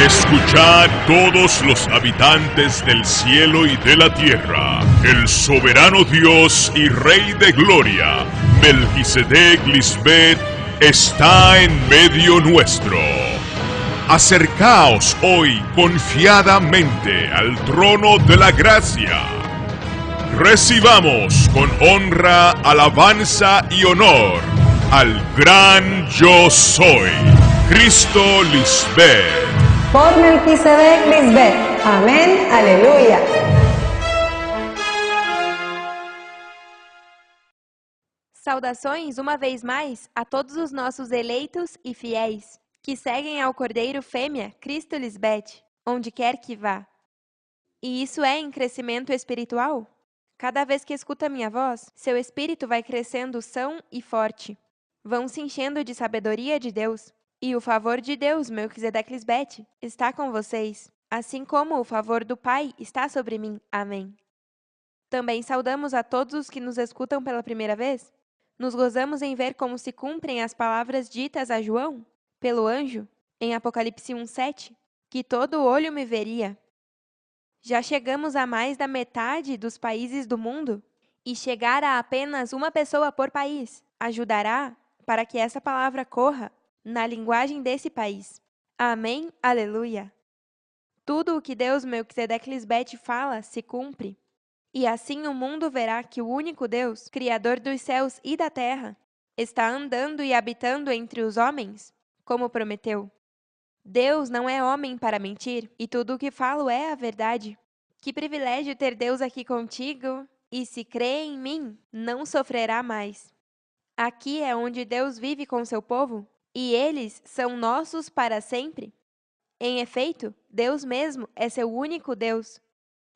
Escuchad todos los habitantes del cielo y de la tierra, el soberano Dios y Rey de gloria, Melquisedec Lisbeth, está en medio nuestro. Acercaos hoy confiadamente al trono de la gracia. Recibamos con honra, alabanza y honor al gran Yo Soy, Cristo Lisbeth. Por Melquisedec Lisbeth. Amém. Aleluia. Saudações uma vez mais a todos os nossos eleitos e fiéis que seguem ao Cordeiro Fêmea Cristo Lisbeth, onde quer que vá. E isso é em crescimento espiritual? Cada vez que escuta minha voz, seu espírito vai crescendo são e forte. Vão se enchendo de sabedoria de Deus. E o favor de Deus, Melquisedec Lisbeth, está com vocês, assim como o favor do Pai está sobre mim. Amém. Também saudamos a todos os que nos escutam pela primeira vez. Nos gozamos em ver como se cumprem as palavras ditas a João, pelo anjo, em Apocalipse 1:7, que todo olho me veria. Já chegamos a mais da metade dos países do mundo, e chegar a apenas uma pessoa por país ajudará para que essa palavra corra na linguagem desse país. Amém, aleluia. Tudo o que Deus Melquisedec Lisbeth fala se cumpre. E assim o mundo verá que o único Deus, Criador dos céus e da terra, está andando e habitando entre os homens, como prometeu. Deus não é homem para mentir, e tudo o que falo é a verdade. Que privilégio ter Deus aqui contigo, e se crê em mim, não sofrerá mais. Aqui é onde Deus vive com seu povo, e eles são nossos para sempre. Em efeito, Deus mesmo é seu único Deus.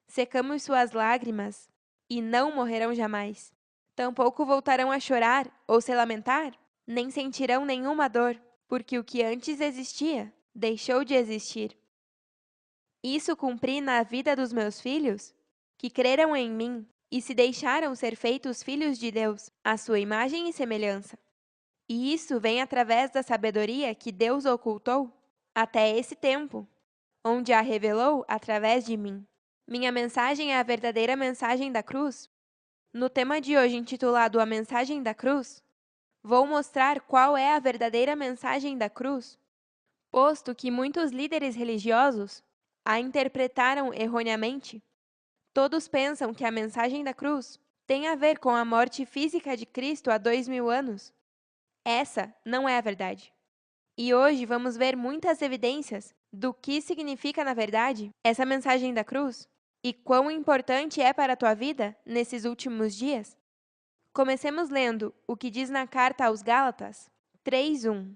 Secamos suas lágrimas, e não morrerão jamais. Tampouco voltarão a chorar ou se lamentar, nem sentirão nenhuma dor, porque o que antes existia, deixou de existir. Isso cumpri na vida dos meus filhos, que creram em mim e se deixaram ser feitos filhos de Deus, à sua imagem e semelhança. E isso vem através da sabedoria que Deus ocultou até esse tempo, onde a revelou através de mim. Minha mensagem é a verdadeira mensagem da cruz. No tema de hoje, intitulado A Mensagem da Cruz, vou mostrar qual é a verdadeira mensagem da cruz, posto que muitos líderes religiosos a interpretaram erroneamente. Todos pensam que a mensagem da cruz tem a ver com a morte física de Cristo há 2000 anos. Essa não é a verdade. E hoje vamos ver muitas evidências do que significa, na verdade, essa mensagem da cruz e quão importante é para a tua vida nesses últimos dias. Comecemos lendo o que diz na carta aos Gálatas 3:1.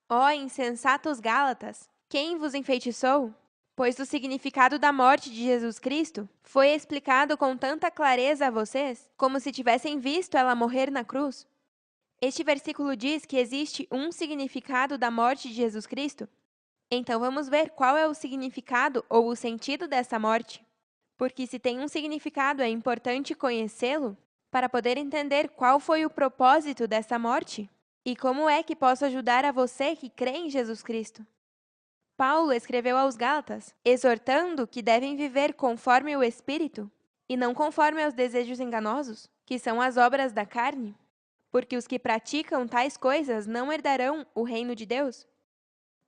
Ó insensatos Gálatas, quem vos enfeitiçou? Pois o significado da morte de Jesus Cristo foi explicado com tanta clareza a vocês, como se tivessem visto ela morrer na cruz. Este versículo diz que existe um significado da morte de Jesus Cristo. Então vamos ver qual é o significado ou o sentido dessa morte. Porque se tem um significado, é importante conhecê-lo para poder entender qual foi o propósito dessa morte e como é que posso ajudar a você que crê em Jesus Cristo. Paulo escreveu aos Gálatas, exortando que devem viver conforme o Espírito e não conforme aos desejos enganosos, que são as obras da carne, porque os que praticam tais coisas não herdarão o reino de Deus.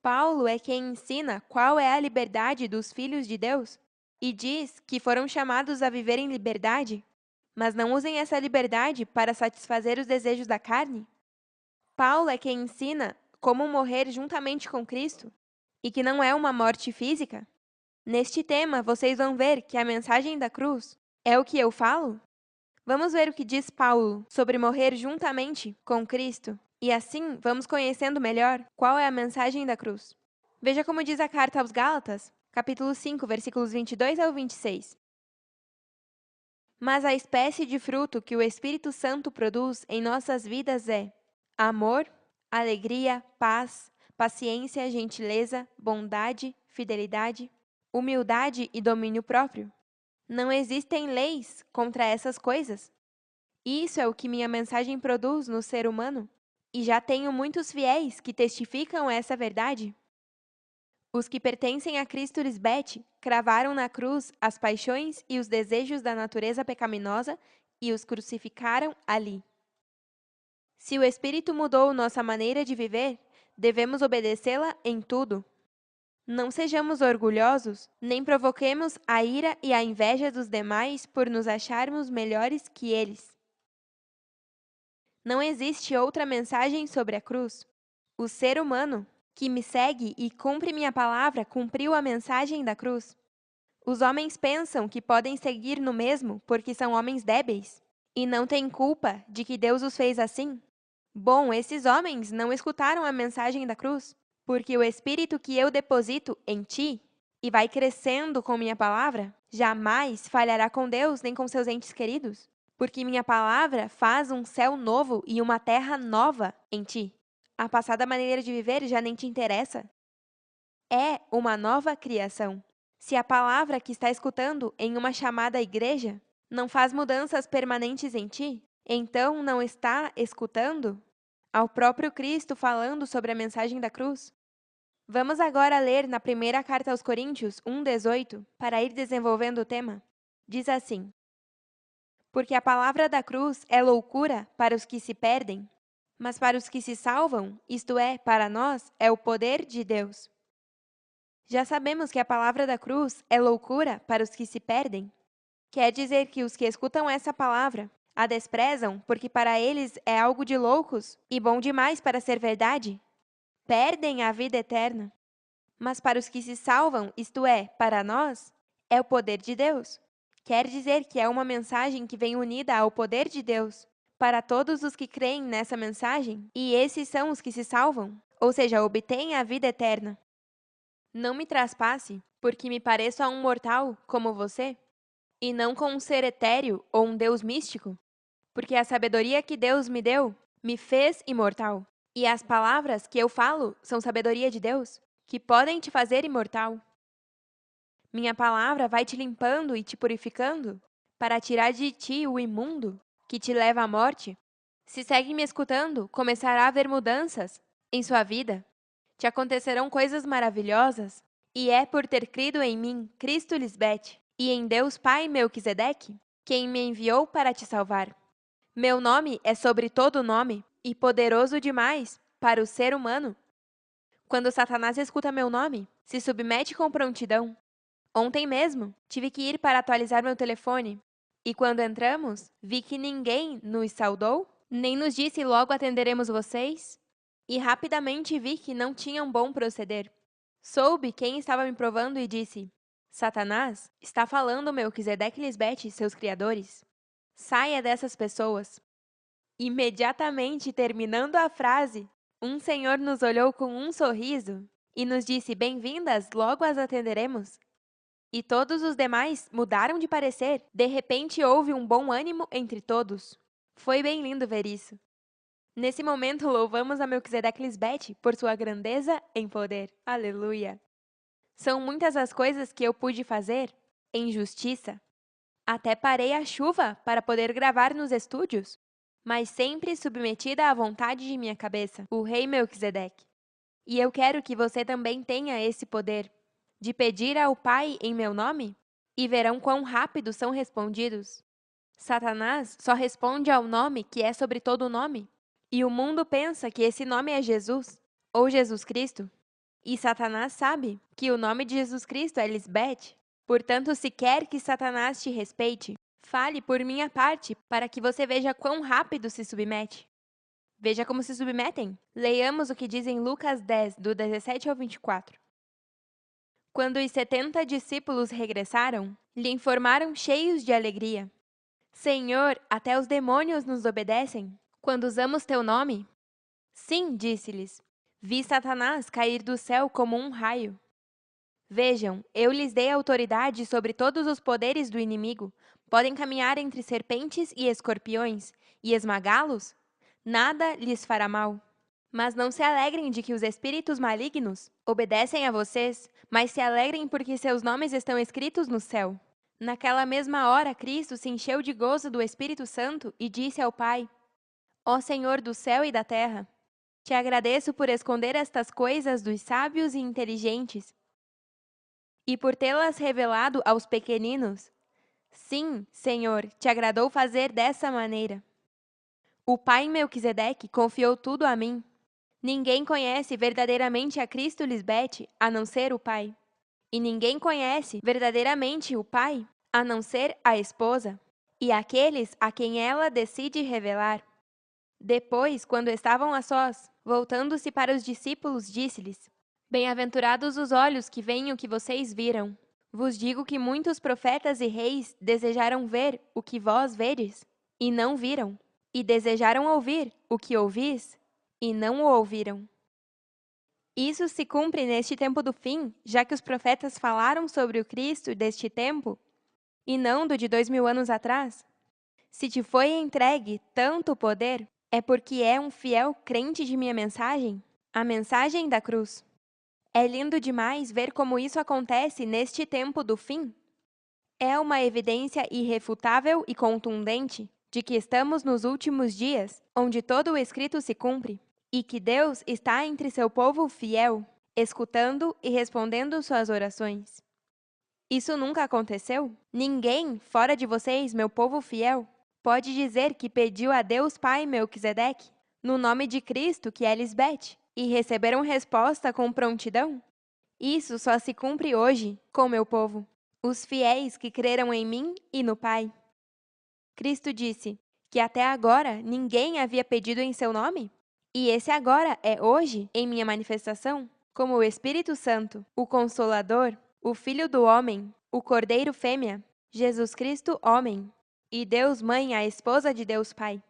Paulo é quem ensina qual é a liberdade dos filhos de Deus e diz que foram chamados a viver em liberdade, mas não usem essa liberdade para satisfazer os desejos da carne. Paulo é quem ensina como morrer juntamente com Cristo, e que não é uma morte física. Neste tema, vocês vão ver que a mensagem da cruz é o que eu falo. Vamos ver o que diz Paulo sobre morrer juntamente com Cristo, e assim vamos conhecendo melhor qual é a mensagem da cruz. Veja como diz a carta aos Gálatas, capítulo 5, versículos 22 ao 26. Mas a espécie de fruto que o Espírito Santo produz em nossas vidas é amor, alegria, paz, paciência, gentileza, bondade, fidelidade, humildade e domínio próprio. Não existem leis contra essas coisas. Isso é o que minha mensagem produz no ser humano. E já tenho muitos fiéis que testificam essa verdade. Os que pertencem a Cristo Lisbete cravaram na cruz as paixões e os desejos da natureza pecaminosa e os crucificaram ali. Se o Espírito mudou nossa maneira de viver, devemos obedecê-la em tudo. Não sejamos orgulhosos, nem provoquemos a ira e a inveja dos demais por nos acharmos melhores que eles. Não existe outra mensagem sobre a cruz. O ser humano que me segue e cumpre minha palavra cumpriu a mensagem da cruz. Os homens pensam que podem seguir no mesmo porque são homens débeis e não têm culpa de que Deus os fez assim. Bom, esses homens não escutaram a mensagem da cruz, porque o Espírito que eu deposito em ti e vai crescendo com minha palavra, jamais falhará com Deus nem com seus entes queridos, porque minha palavra faz um céu novo e uma terra nova em ti. A passada maneira de viver já nem te interessa. É uma nova criação. Se a palavra que está escutando em uma chamada igreja não faz mudanças permanentes em ti, então não está escutando ao próprio Cristo falando sobre a mensagem da cruz. Vamos agora ler na primeira carta aos Coríntios 1:18, para ir desenvolvendo o tema. Diz assim: Porque a palavra da cruz é loucura para os que se perdem, mas para os que se salvam, isto é, para nós, é o poder de Deus. Já sabemos que a palavra da cruz é loucura para os que se perdem. Quer dizer que os que escutam essa palavra a desprezam porque para eles é algo de loucos e bom demais para ser verdade. Perdem a vida eterna. Mas para os que se salvam, isto é, para nós, é o poder de Deus. Quer dizer que é uma mensagem que vem unida ao poder de Deus para todos os que creem nessa mensagem, e esses são os que se salvam, ou seja, obtêm a vida eterna. Não me traspasse, porque me pareço a um mortal como você, e não com um ser etéreo ou um Deus místico, porque a sabedoria que Deus me deu me fez imortal, e as palavras que eu falo são sabedoria de Deus, que podem te fazer imortal. Minha palavra vai te limpando e te purificando para tirar de ti o imundo que te leva à morte. Se segue me escutando, começará a haver mudanças em sua vida. Te acontecerão coisas maravilhosas, e é por ter crido em mim, Cristo Lisbete, e em Deus Pai Melquisedeque, quem me enviou para te salvar. Meu nome é sobre todo nome e poderoso demais para o ser humano. Quando Satanás escuta meu nome, se submete com prontidão. Ontem mesmo, tive que ir para atualizar meu telefone, e quando entramos, vi que ninguém nos saudou, nem nos disse logo atenderemos vocês, e rapidamente vi que não tinham bom proceder. Soube quem estava me provando e disse: Satanás está falando Melquisedeque e Lisbete, seus criadores. Saia dessas pessoas. Imediatamente terminando a frase, um senhor nos olhou com um sorriso e nos disse: Bem-vindas, logo as atenderemos. E todos os demais mudaram de parecer. De repente houve um bom ânimo entre todos. Foi bem lindo ver isso. Nesse momento louvamos a Melquisedeque Lisbete por sua grandeza em poder. Aleluia! São muitas as coisas que eu pude fazer em justiça. Até parei a chuva para poder gravar nos estúdios, mas sempre submetida à vontade de minha cabeça, o rei Melquisedeque. E eu quero que você também tenha esse poder de pedir ao Pai em meu nome, e verão quão rápido são respondidos. Satanás só responde ao nome que é sobre todo nome, e o mundo pensa que esse nome é Jesus, ou Jesus Cristo. E Satanás sabe que o nome de Jesus Cristo é Lisbete. Portanto, se quer que Satanás te respeite, fale por minha parte, para que você veja quão rápido se submete. Veja como se submetem. Leiamos o que diz em Lucas 10, do 17 ao 24. Quando os 70 discípulos regressaram, lhe informaram cheios de alegria: Senhor, até os demônios nos obedecem quando usamos teu nome. Sim, disse-lhes, vi Satanás cair do céu como um raio. Vejam, eu lhes dei autoridade sobre todos os poderes do inimigo. Podem caminhar entre serpentes e escorpiões e esmagá-los. Nada lhes fará mal. Mas não se alegrem de que os espíritos malignos obedecem a vocês, mas se alegrem porque seus nomes estão escritos no céu. Naquela mesma hora, Cristo se encheu de gozo do Espírito Santo e disse ao Pai: Ó Senhor do céu e da terra, te agradeço por esconder estas coisas dos sábios e inteligentes e por tê-las revelado aos pequeninos. Sim, Senhor, te agradou fazer dessa maneira. O pai Melquisedeque confiou tudo a mim. Ninguém conhece verdadeiramente a Cristo Lisbete a não ser o pai. E ninguém conhece verdadeiramente o pai a não ser a esposa e aqueles a quem ela decide revelar. Depois, quando estavam a sós, voltando-se para os discípulos, disse-lhes: Bem-aventurados os olhos que veem o que vocês viram. Vos digo que muitos profetas e reis desejaram ver o que vós vedes, e não viram, e desejaram ouvir o que ouvis, e não o ouviram. Isso se cumpre neste tempo do fim, já que os profetas falaram sobre o Cristo deste tempo, e não do de 2000 anos atrás. Se te foi entregue tanto poder, é porque é um fiel crente de minha mensagem, a mensagem da cruz. É lindo demais ver como isso acontece neste tempo do fim. É uma evidência irrefutável e contundente de que estamos nos últimos dias, onde todo o escrito se cumpre, e que Deus está entre seu povo fiel, escutando e respondendo suas orações. Isso nunca aconteceu? Ninguém, fora de vocês, meu povo fiel, pode dizer que pediu a Deus Pai Melquisedeque, no nome de Cristo, que é Lisbete, e receberam resposta com prontidão? Isso só se cumpre hoje, com meu povo, os fiéis que creram em mim e no Pai. Cristo disse que até agora ninguém havia pedido em seu nome? E esse agora é hoje, em minha manifestação, como o Espírito Santo, o Consolador, o Filho do Homem, o Cordeiro Fêmea, Jesus Cristo Homem, e Deus Mãe, a esposa de Deus Pai.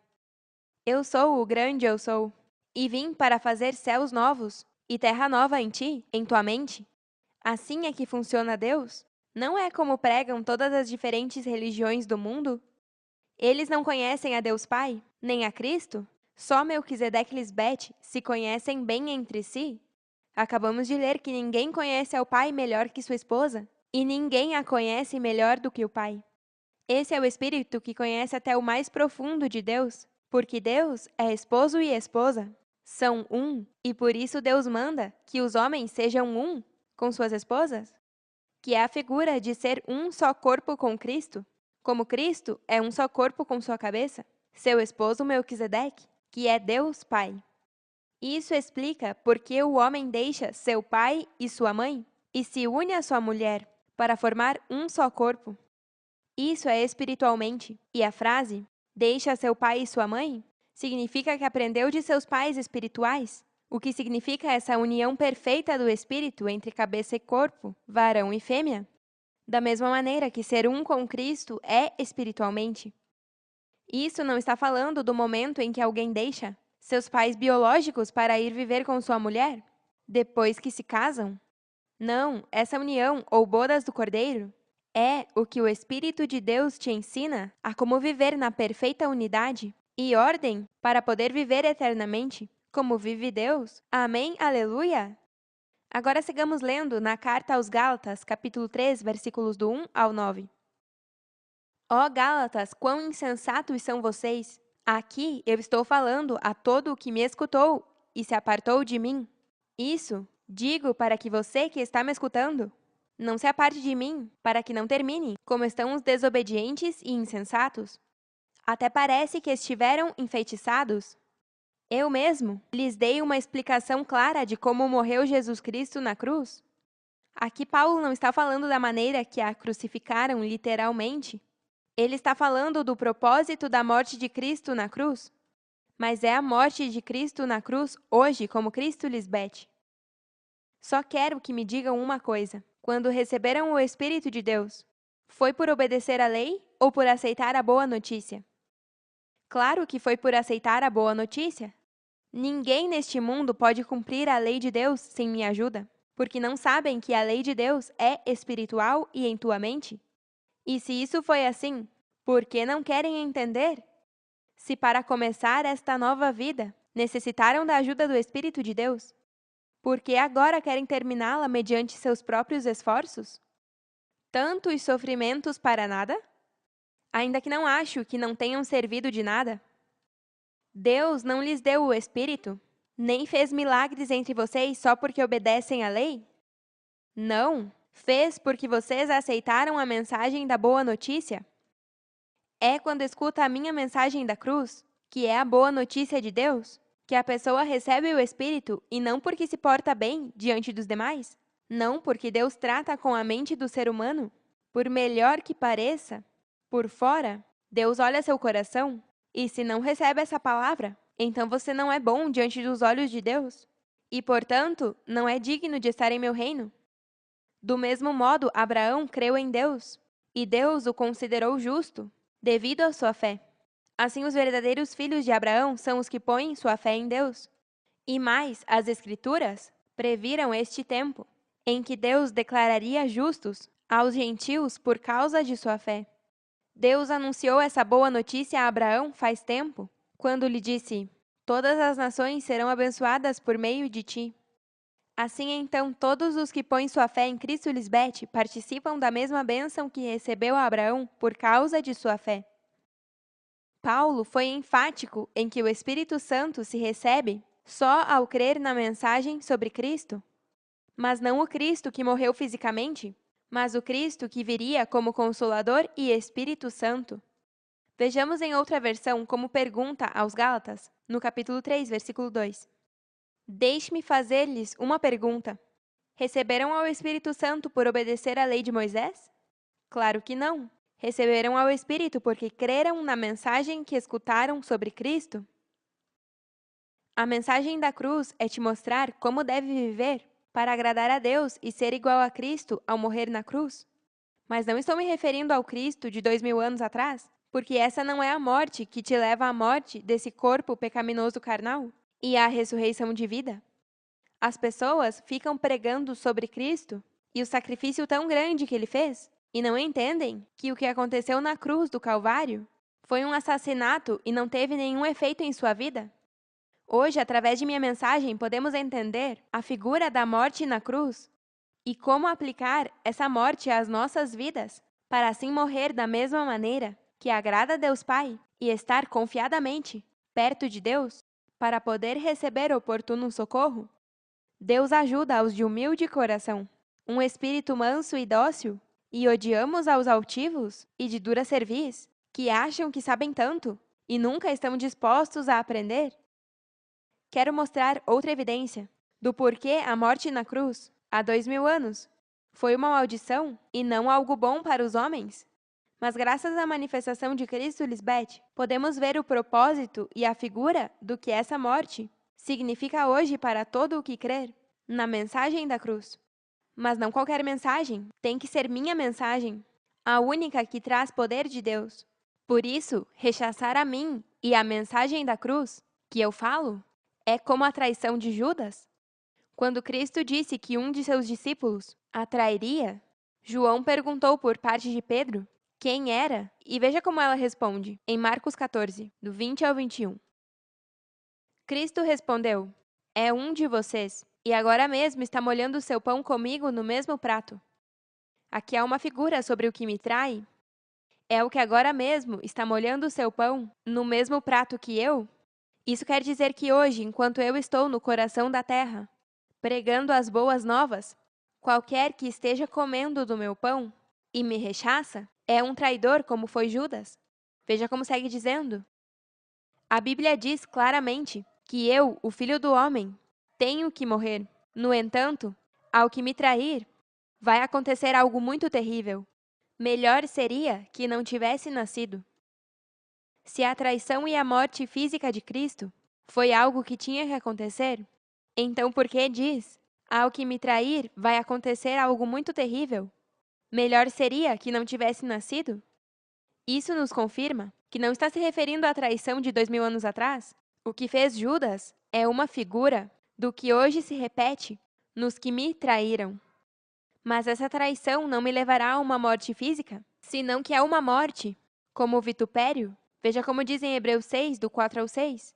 Eu sou o grande eu sou, e vim para fazer céus novos e terra nova em ti, em tua mente. Assim é que funciona Deus? Não é como pregam todas as diferentes religiões do mundo? Eles não conhecem a Deus Pai, nem a Cristo? Só Melquisedeque e Lisbete se conhecem bem entre si? Acabamos de ler que ninguém conhece ao Pai melhor que sua esposa, e ninguém a conhece melhor do que o Pai. Esse é o Espírito que conhece até o mais profundo de Deus, porque Deus é esposo e esposa. São um, e por isso Deus manda que os homens sejam um com suas esposas, que é a figura de ser um só corpo com Cristo, como Cristo é um só corpo com sua cabeça, seu esposo Melquisedeque, que é Deus Pai. Isso explica por que o homem deixa seu pai e sua mãe e se une à sua mulher para formar um só corpo. Isso é espiritualmente, e a frase "deixa seu pai e sua mãe" significa que aprendeu de seus pais espirituais, o que significa essa união perfeita do espírito entre cabeça e corpo, varão e fêmea. Da mesma maneira que ser um com Cristo é espiritualmente. Isso não está falando do momento em que alguém deixa seus pais biológicos para ir viver com sua mulher, depois que se casam. Não, essa união, ou bodas do Cordeiro, é o que o Espírito de Deus te ensina a como viver na perfeita unidade e ordem para poder viver eternamente, como vive Deus. Amém, aleluia! Agora sigamos lendo na Carta aos Gálatas, capítulo 3, versículos do 1 ao 9. Ó Gálatas, quão insensatos são vocês! Aqui eu estou falando a todo o que me escutou e se apartou de mim. Isso digo para que você que está me escutando não se aparte de mim, para que não termine como estão os desobedientes e insensatos. Até parece que estiveram enfeitiçados. Eu mesmo lhes dei uma explicação clara de como morreu Jesus Cristo na cruz. Aqui Paulo não está falando da maneira que a crucificaram literalmente. Ele está falando do propósito da morte de Cristo na cruz. Mas é a morte de Cristo na cruz hoje, como Cristo Lisbete. Só quero que me digam uma coisa. Quando receberam o Espírito de Deus, foi por obedecer à lei ou por aceitar a boa notícia? Claro que foi por aceitar a boa notícia. Ninguém neste mundo pode cumprir a lei de Deus sem minha ajuda, porque não sabem que a lei de Deus é espiritual e em tua mente. E se isso foi assim, por que não querem entender? Se para começar esta nova vida, necessitaram da ajuda do Espírito de Deus, por que agora querem terminá-la mediante seus próprios esforços? Tantos sofrimentos para nada? Ainda que não acho que não tenham servido de nada. Deus não lhes deu o Espírito, nem fez milagres entre vocês só porque obedecem à lei? Não, Fez porque vocês aceitaram a mensagem da boa notícia? É quando escuta a minha mensagem da cruz, que é a boa notícia de Deus, que a pessoa recebe o Espírito e não porque se porta bem diante dos demais? Não porque Deus trata com a mente do ser humano? Por melhor que pareça, por fora, Deus olha seu coração, e se não recebe essa palavra, então você não é bom diante dos olhos de Deus, e, portanto, não é digno de estar em meu reino. Do mesmo modo, Abraão creu em Deus, e Deus o considerou justo, devido à sua fé. Assim, os verdadeiros filhos de Abraão são os que põem sua fé em Deus. E mais, as Escrituras previram este tempo, em que Deus declararia justos aos gentios por causa de sua fé. Deus anunciou essa boa notícia a Abraão faz tempo, quando lhe disse: "Todas as nações serão abençoadas por meio de ti." Assim, então, todos os que põem sua fé em Cristo Lisbeth participam da mesma bênção que recebeu Abraão por causa de sua fé. Paulo foi enfático em que o Espírito Santo se recebe só ao crer na mensagem sobre Cristo, mas não o Cristo que morreu fisicamente, mas o Cristo que viria como Consolador e Espírito Santo. Vejamos em outra versão como pergunta aos Gálatas, no capítulo 3, versículo 2. Deixe-me fazer-lhes uma pergunta. Receberam ao Espírito Santo por obedecer à lei de Moisés? Claro que não. Receberam ao Espírito porque creram na mensagem que escutaram sobre Cristo? A mensagem da cruz é te mostrar como deve viver para agradar a Deus e ser igual a Cristo ao morrer na cruz. Mas não estou me referindo ao Cristo de 2000 anos atrás, porque essa não é a morte que te leva à morte desse corpo pecaminoso carnal e à ressurreição de vida. As pessoas ficam pregando sobre Cristo e o sacrifício tão grande que ele fez, e não entendem que o que aconteceu na cruz do Calvário foi um assassinato e não teve nenhum efeito em sua vida. Hoje, através de minha mensagem, podemos entender a figura da morte na cruz e como aplicar essa morte às nossas vidas, para assim morrer da mesma maneira que agrada a Deus Pai e estar confiadamente perto de Deus para poder receber oportuno socorro. Deus ajuda aos de humilde coração, um espírito manso e dócil, e odiamos aos altivos e de dura cerviz, que acham que sabem tanto e nunca estão dispostos a aprender. Quero mostrar outra evidência do porquê a morte na cruz, há 2000 anos, foi uma maldição e não algo bom para os homens. Mas graças à manifestação de Cristo Lisbeth, podemos ver o propósito e a figura do que essa morte significa hoje para todo o que crer na mensagem da cruz. Mas não qualquer mensagem, tem que ser minha mensagem, a única que traz poder de Deus. Por isso, rechaçar a mim e a mensagem da cruz, que eu falo, é como a traição de Judas. Quando Cristo disse que um de seus discípulos a trairia, João perguntou por parte de Pedro quem era, e veja como ela responde, em Marcos 14, do 20 ao 21. Cristo respondeu: "É um de vocês, e agora mesmo está molhando o seu pão comigo no mesmo prato. Aqui há uma figura sobre o que me trai. É o que agora mesmo está molhando o seu pão no mesmo prato que eu? Isso quer dizer que hoje, enquanto eu estou no coração da terra, pregando as boas novas, qualquer que esteja comendo do meu pão e me rechaça, é um traidor como foi Judas." Veja como segue dizendo. A Bíblia diz claramente que eu, o Filho do Homem, tenho que morrer. No entanto, ao que me trair, vai acontecer algo muito terrível. Melhor seria que não tivesse nascido. Se a traição e a morte física de Cristo foi algo que tinha que acontecer, então por que diz, ao que me trair vai acontecer algo muito terrível? Melhor seria que não tivesse nascido? Isso nos confirma que não está se referindo à traição de 2000 anos atrás. O que fez Judas é uma figura do que hoje se repete nos que me traíram. Mas essa traição não me levará a uma morte física, senão que é uma morte, como o vitupério. Veja como diz em Hebreus 6, do 4 ao 6.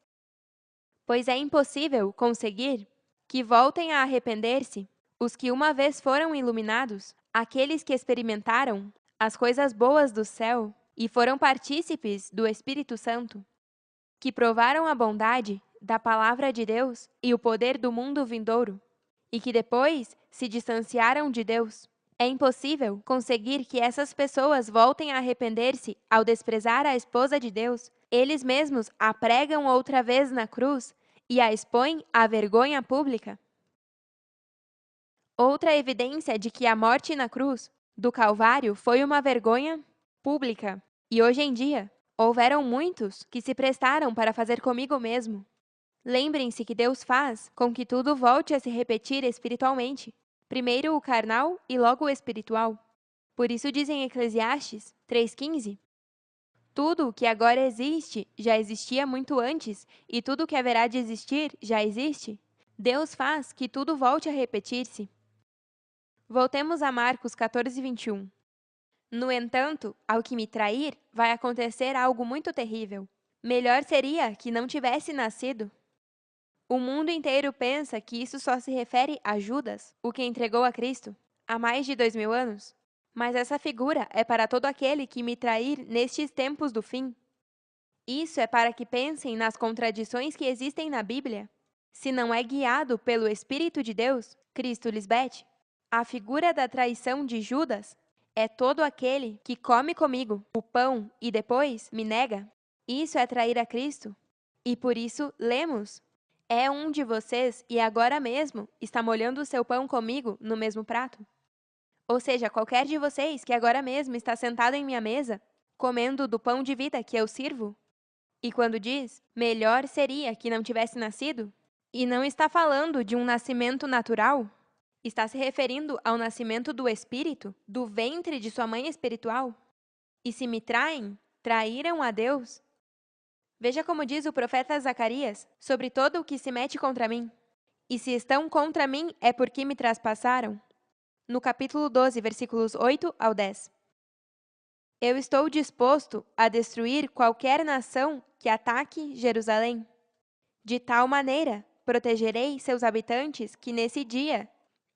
Pois é impossível conseguir que voltem a arrepender-se os que uma vez foram iluminados, aqueles que experimentaram as coisas boas do céu e foram partícipes do Espírito Santo, que provaram a bondade da palavra de Deus e o poder do mundo vindouro, e que depois se distanciaram de Deus. É impossível conseguir que essas pessoas voltem a arrepender-se ao desprezar a esposa de Deus. Eles mesmos a pregam outra vez na cruz e a expõem à vergonha pública. Outra evidência de que a morte na cruz do Calvário foi uma vergonha pública. E hoje em dia, houveram muitos que se prestaram para fazer comigo mesmo. Lembrem-se que Deus faz com que tudo volte a se repetir espiritualmente. Primeiro o carnal e logo o espiritual. Por isso diz em Eclesiastes 3,15: tudo o que agora existe já existia muito antes, e tudo o que haverá de existir já existe. Deus faz que tudo volte a repetir-se. Voltemos a Marcos 14:21. No entanto, ao que me trair, vai acontecer algo muito terrível. Melhor seria que não tivesse nascido. O mundo inteiro pensa que isso só se refere a Judas, o que entregou a Cristo, há mais de 2000 anos. Mas essa figura é para todo aquele que me trair nestes tempos do fim. Isso é para que pensem nas contradições que existem na Bíblia. Se não é guiado pelo Espírito de Deus, Cristo Lisbeth, a figura da traição de Judas é todo aquele que come comigo o pão e depois me nega. Isso é trair a Cristo. E por isso lemos: é um de vocês e agora mesmo está molhando o seu pão comigo no mesmo prato? Ou seja, qualquer de vocês que agora mesmo está sentado em minha mesa, comendo do pão de vida que eu sirvo? E quando diz, melhor seria que não tivesse nascido, e não está falando de um nascimento natural, está se referindo ao nascimento do Espírito, do ventre de sua mãe espiritual. E se me traem, traíram a Deus. Veja como diz o profeta Zacarias sobre todo o que se mete contra mim. E se estão contra mim, é porque me traspassaram. No capítulo 12, versículos 8 ao 10. Eu estou disposto a destruir qualquer nação que ataque Jerusalém. De tal maneira, protegerei seus habitantes que nesse dia,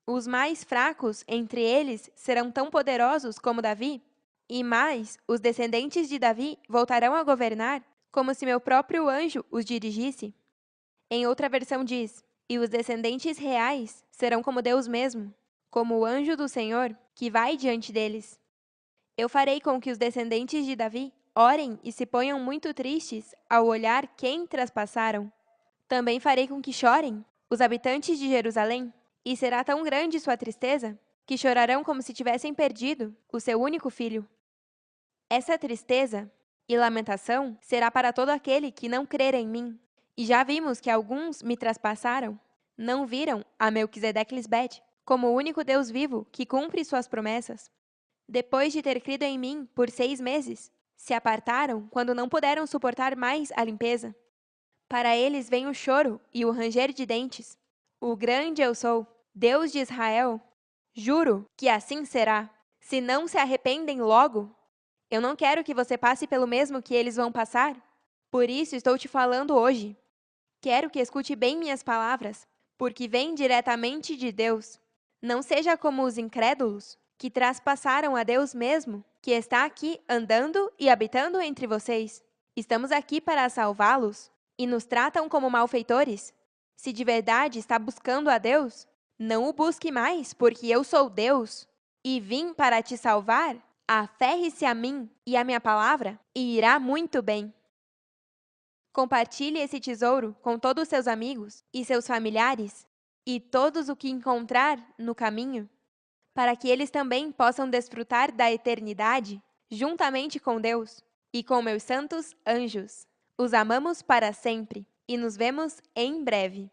os mais fracos entre eles serão tão poderosos como Davi, e mais, os descendentes de Davi voltarão a governar como se meu próprio anjo os dirigisse. Em outra versão diz, e os descendentes reais serão como Deus mesmo, como o anjo do Senhor, que vai diante deles. Eu farei com que os descendentes de Davi orem e se ponham muito tristes ao olhar quem traspassaram. Também farei com que chorem os habitantes de Jerusalém, e será tão grande sua tristeza que chorarão como se tivessem perdido o seu único filho. Essa tristeza e lamentação será para todo aquele que não crer em mim. E já vimos que alguns me traspassaram, não viram a Melquisedeque Lisbeth como o único Deus vivo que cumpre suas promessas. Depois de ter crido em mim por 6 meses, se apartaram quando não puderam suportar mais a limpeza. Para eles vem o choro e o ranger de dentes. O grande eu sou, Deus de Israel. Juro que assim será. Se não se arrependem logo, eu não quero que você passe pelo mesmo que eles vão passar. Por isso estou te falando hoje. Quero que escute bem minhas palavras, porque vêm diretamente de Deus. Não seja como os incrédulos, que traspassaram a Deus mesmo, que está aqui andando e habitando entre vocês. Estamos aqui para salvá-los e nos tratam como malfeitores. Se de verdade está buscando a Deus, não o busque mais, porque eu sou Deus e vim para te salvar. Aferre-se a mim e a minha palavra e irá muito bem. Compartilhe esse tesouro com todos os seus amigos e seus familiares e todos o que encontrar no caminho, para que eles também possam desfrutar da eternidade juntamente com Deus e com meus santos anjos. Os amamos para sempre e nos vemos em breve.